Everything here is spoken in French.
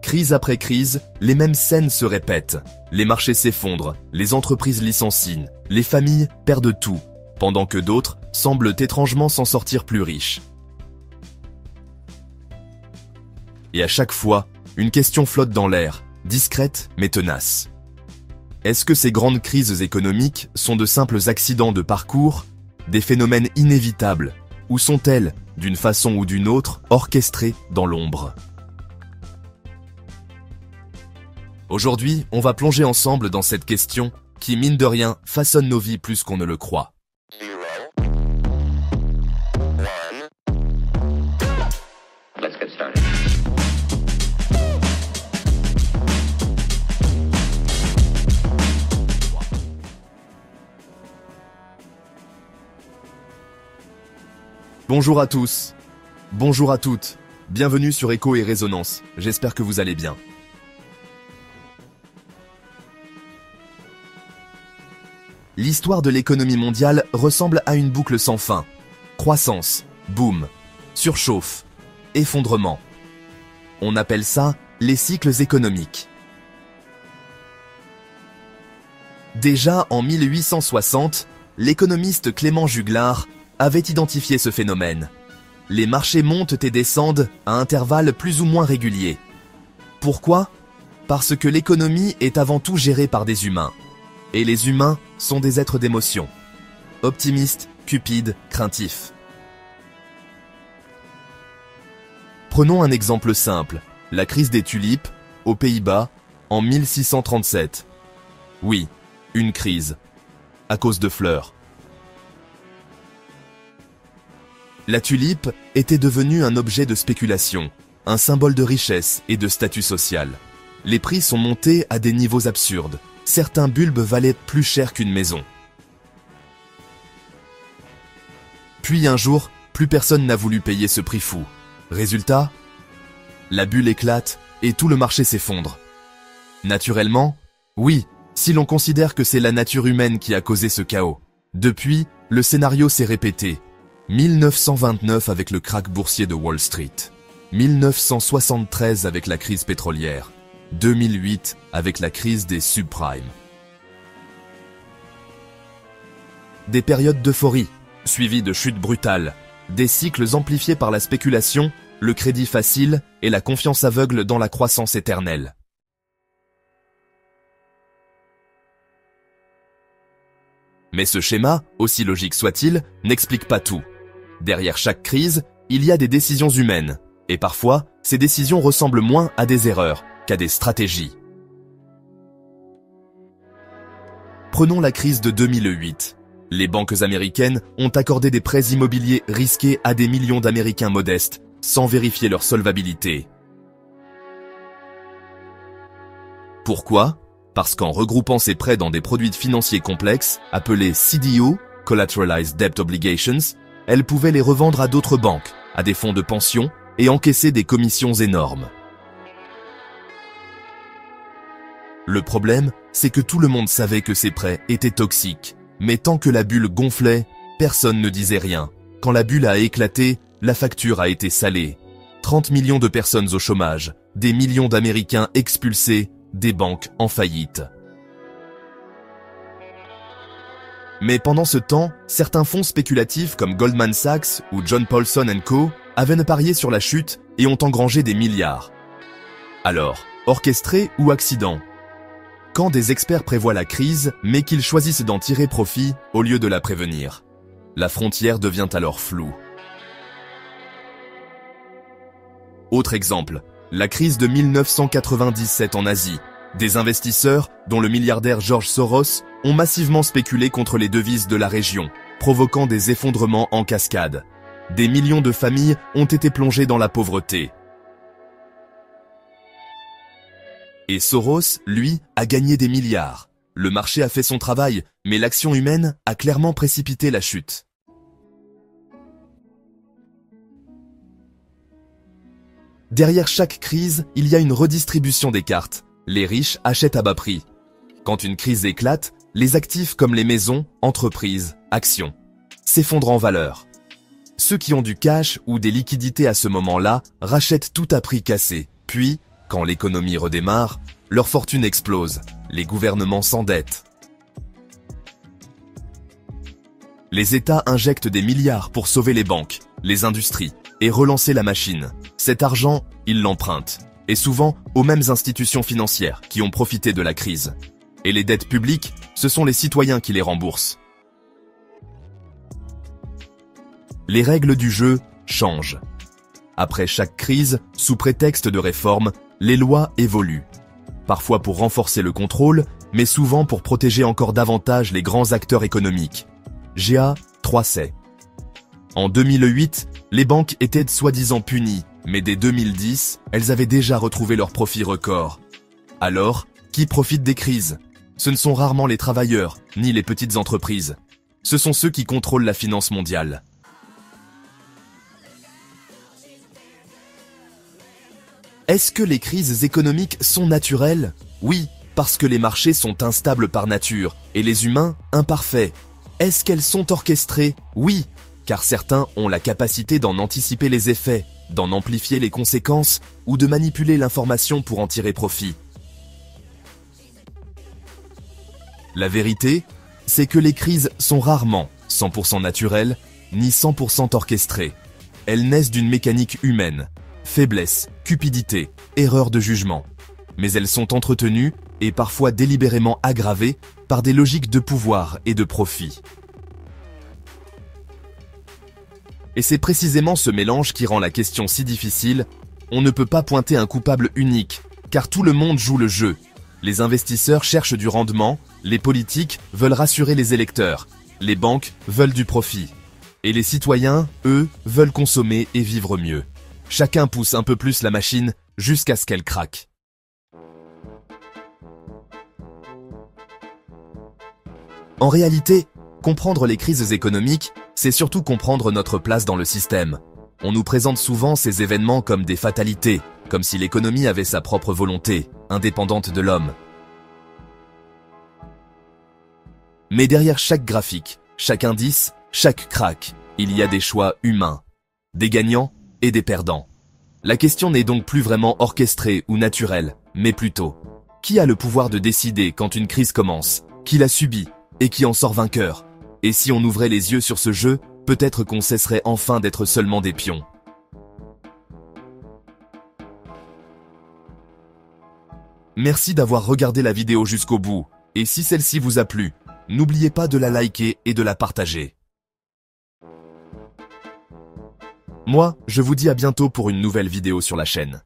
Crise après crise, les mêmes scènes se répètent. Les marchés s'effondrent, les entreprises licencient, les familles perdent tout, pendant que d'autres semblent étrangement s'en sortir plus riches. Et à chaque fois, une question flotte dans l'air, discrète mais tenace. Est-ce que ces grandes crises économiques sont de simples accidents de parcours, des phénomènes inévitables, ou sont-elles, d'une façon ou d'une autre, orchestrées dans l'ombre ? Aujourd'hui, on va plonger ensemble dans cette question qui, mine de rien, façonne nos vies plus qu'on ne le croit. Bonjour à tous, bonjour à toutes, bienvenue sur Écho et Résonance, j'espère que vous allez bien. L'histoire de l'économie mondiale ressemble à une boucle sans fin. Croissance, boom, surchauffe, effondrement. On appelle ça les cycles économiques. Déjà en 1860, l'économiste Clément Juglar avait identifié ce phénomène. Les marchés montent et descendent à intervalles plus ou moins réguliers. Pourquoi ? Parce que l'économie est avant tout gérée par des humains. Et les humains sont des êtres d'émotion. Optimistes, cupides, craintifs. Prenons un exemple simple, la crise des tulipes, aux Pays-Bas, en 1637. Oui, une crise, à cause de fleurs. La tulipe était devenue un objet de spéculation, un symbole de richesse et de statut social. Les prix sont montés à des niveaux absurdes. Certains bulbes valaient plus cher qu'une maison. Puis un jour, plus personne n'a voulu payer ce prix fou. Résultat, la bulle éclate et tout le marché s'effondre. Naturellement, oui, si l'on considère que c'est la nature humaine qui a causé ce chaos. Depuis, le scénario s'est répété. 1929 avec le krach boursier de Wall Street, 1973 avec la crise pétrolière, 2008 avec la crise des subprimes. Des périodes d'euphorie, suivies de chutes brutales, des cycles amplifiés par la spéculation, le crédit facile et la confiance aveugle dans la croissance éternelle. Mais ce schéma, aussi logique soit-il, n'explique pas tout. Derrière chaque crise, il y a des décisions humaines, et parfois, ces décisions ressemblent moins à des erreurs qu'à des stratégies. Prenons la crise de 2008. Les banques américaines ont accordé des prêts immobiliers risqués à des millions d'Américains modestes, sans vérifier leur solvabilité. Pourquoi ? Parce qu'en regroupant ces prêts dans des produits financiers complexes, appelés CDO, Collateralized Debt Obligations, elles pouvaient les revendre à d'autres banques, à des fonds de pension et encaisser des commissions énormes. Le problème, c'est que tout le monde savait que ces prêts étaient toxiques, mais tant que la bulle gonflait, personne ne disait rien. Quand la bulle a éclaté, la facture a été salée. 30 millions de personnes au chômage, des millions d'Américains expulsés, des banques en faillite. Mais pendant ce temps, certains fonds spéculatifs comme Goldman Sachs ou John Paulson & Co. avaient parié sur la chute et ont engrangé des milliards. Alors, orchestré ou accident ? Quand des experts prévoient la crise, mais qu'ils choisissent d'en tirer profit au lieu de la prévenir, la frontière devient alors floue. Autre exemple, la crise de 1997 en Asie. Des investisseurs, dont le milliardaire George Soros, ont massivement spéculé contre les devises de la région, provoquant des effondrements en cascade. Des millions de familles ont été plongées dans la pauvreté. Et Soros, lui, a gagné des milliards. Le marché a fait son travail, mais l'action humaine a clairement précipité la chute. Derrière chaque crise, il y a une redistribution des cartes. Les riches achètent à bas prix. Quand une crise éclate, les actifs comme les maisons, entreprises, actions s'effondrent en valeur. Ceux qui ont du cash ou des liquidités à ce moment-là rachètent tout à prix cassé. Puis, Quand l'économie redémarre, leur fortune explose, les gouvernements s'endettent. Les États injectent des milliards pour sauver les banques, les industries et relancer la machine. Cet argent, ils l'empruntent, et souvent aux mêmes institutions financières qui ont profité de la crise. Et les dettes publiques, ce sont les citoyens qui les remboursent. Les règles du jeu changent. Après chaque crise, sous prétexte de réforme, les lois évoluent. Parfois pour renforcer le contrôle, mais souvent pour protéger encore davantage les grands acteurs économiques. GA 3C. En 2008, les banques étaient soi-disant punies, mais dès 2010, elles avaient déjà retrouvé leurs profits records. Alors, qui profite des crises? Ce ne sont rarement les travailleurs, ni les petites entreprises. Ce sont ceux qui contrôlent la finance mondiale. Est-ce que les crises économiques sont naturelles? Oui, parce que les marchés sont instables par nature, et les humains imparfaits. Est-ce qu'elles sont orchestrées? Oui, car certains ont la capacité d'en anticiper les effets, d'en amplifier les conséquences ou de manipuler l'information pour en tirer profit. La vérité, c'est que les crises sont rarement 100% naturelles ni 100% orchestrées. Elles naissent d'une mécanique humaine, faiblesse, cupidité, erreur de jugement. Mais elles sont entretenues et parfois délibérément aggravées par des logiques de pouvoir et de profit. Et c'est précisément ce mélange qui rend la question si difficile. On ne peut pas pointer un coupable unique, car tout le monde joue le jeu. Les investisseurs cherchent du rendement, les politiques veulent rassurer les électeurs, les banques veulent du profit. Et les citoyens, eux, veulent consommer et vivre mieux. Chacun pousse un peu plus la machine jusqu'à ce qu'elle craque. En réalité, comprendre les crises économiques, c'est surtout comprendre notre place dans le système. On nous présente souvent ces événements comme des fatalités, comme si l'économie avait sa propre volonté, indépendante de l'homme. Mais derrière chaque graphique, chaque indice, chaque crack, il y a des choix humains, des gagnants et des perdants. La question n'est donc plus vraiment orchestrée ou naturelle, mais plutôt, qui a le pouvoir de décider quand une crise commence, qui la subit et qui en sort vainqueur? Et si on ouvrait les yeux sur ce jeu, peut-être qu'on cesserait enfin d'être seulement des pions. Merci d'avoir regardé la vidéo jusqu'au bout, et si celle-ci vous a plu, n'oubliez pas de la liker et de la partager. Moi, je vous dis à bientôt pour une nouvelle vidéo sur la chaîne.